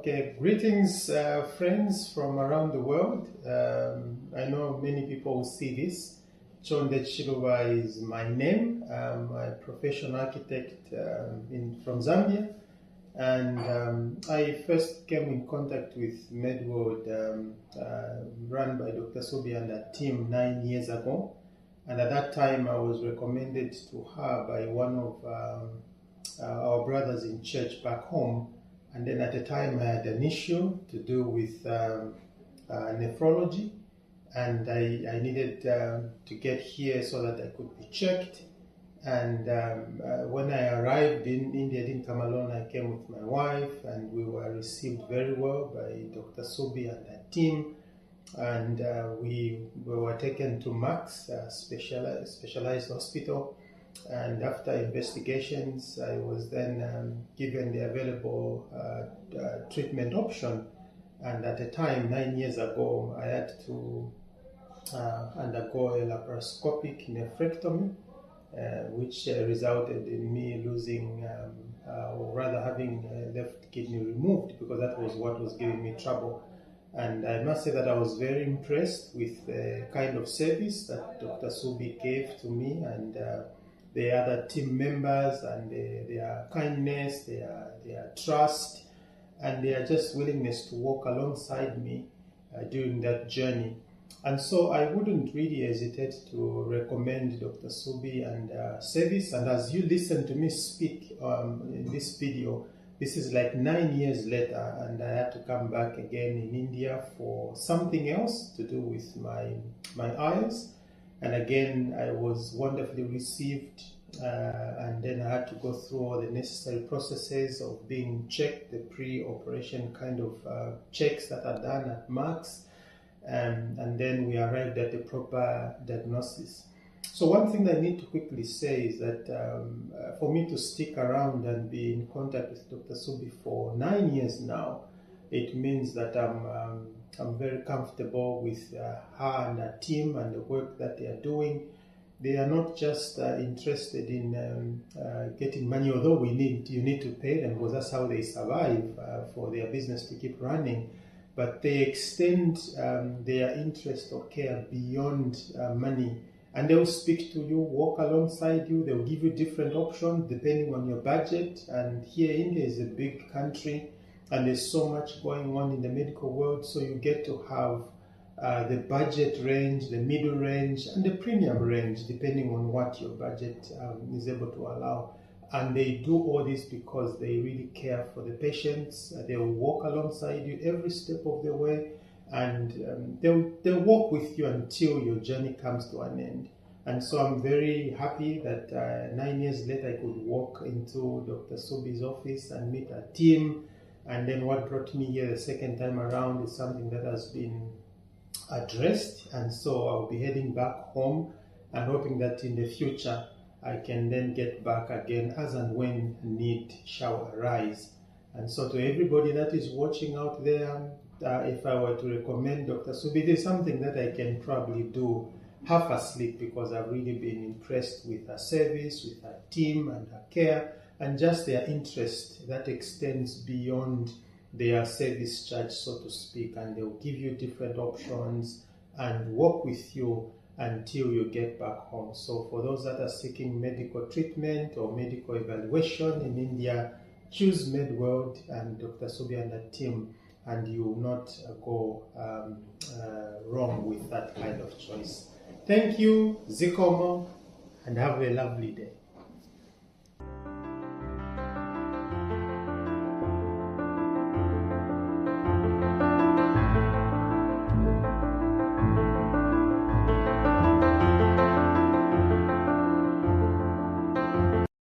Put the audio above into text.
Okay, greetings friends from around the world. I know many people will see this. Chonde Chiluba is my name. I'm a professional architect from Zambia. And I first came in contact with MedWorld run by Dr. Sobi and her team 9 years ago. And at that time I was recommended to her by one of our brothers in church back home. And then at the time I had an issue to do with nephrology, and I needed to get here so that I could be checked. And when I arrived in India, I didn't come alone, I came with my wife, and we were received very well by Dr. Sobi and her team. And we were taken to Max, specialized hospital. And after investigations, I was then given the available treatment option. And at the time, 9 years ago, I had to undergo a laparoscopic nephrectomy, which resulted in me losing, or rather having a left kidney removed, because that was what was giving me trouble. And I must say that I was very impressed with the kind of service that Dr. Sobi gave to me, and the other team members, and their kindness, their trust, and their just willingness to walk alongside me during that journey. And so I wouldn't really hesitate to recommend Dr. Sobi and service. And as you listen to me speak in this video, this is like 9 years later, and I had to come back again in India for something else to do with my eyes. And again, I was wonderfully received, and then I had to go through all the necessary processes of being checked, the pre-operation kind of checks that are done at Max, and then we arrived at the proper diagnosis. So one thing I need to quickly say is that for me to stick around and be in contact with Dr. Sobi for 9 years now, it means that I'm very comfortable with her and her team and the work that they are doing. They are not just interested in getting money, although you need to pay them, because that's how they survive for their business to keep running. But they extend their interest or care beyond money, and they will speak to you, walk alongside you. They will give you different options depending on your budget. And here, India is a big country, and there's so much going on in the medical world, so you get to have the budget range, the middle range, and the premium range, depending on what your budget is able to allow. And they do all this because they really care for the patients. They will walk alongside you every step of the way, and they'll walk with you until your journey comes to an end. And so I'm very happy that 9 years later I could walk into Dr. Sobi's office and meet her team. And then what brought me here the second time around is something that has been addressed, and so I'll be heading back home and hoping that in the future I can then get back again as and when need shall arise. And so to everybody that is watching out there, if I were to recommend Dr. Sobi, there's something that I can probably do half asleep, because I've really been impressed with her service, with her team and her care, and just their interest that extends beyond their service charge, so to speak. And they'll give you different options and work with you until you get back home. So for those that are seeking medical treatment or medical evaluation in India, choose MedWorld and Dr. Sobi and the team, and you will not go wrong with that kind of choice. Thank you, Zikomo, and have a lovely day.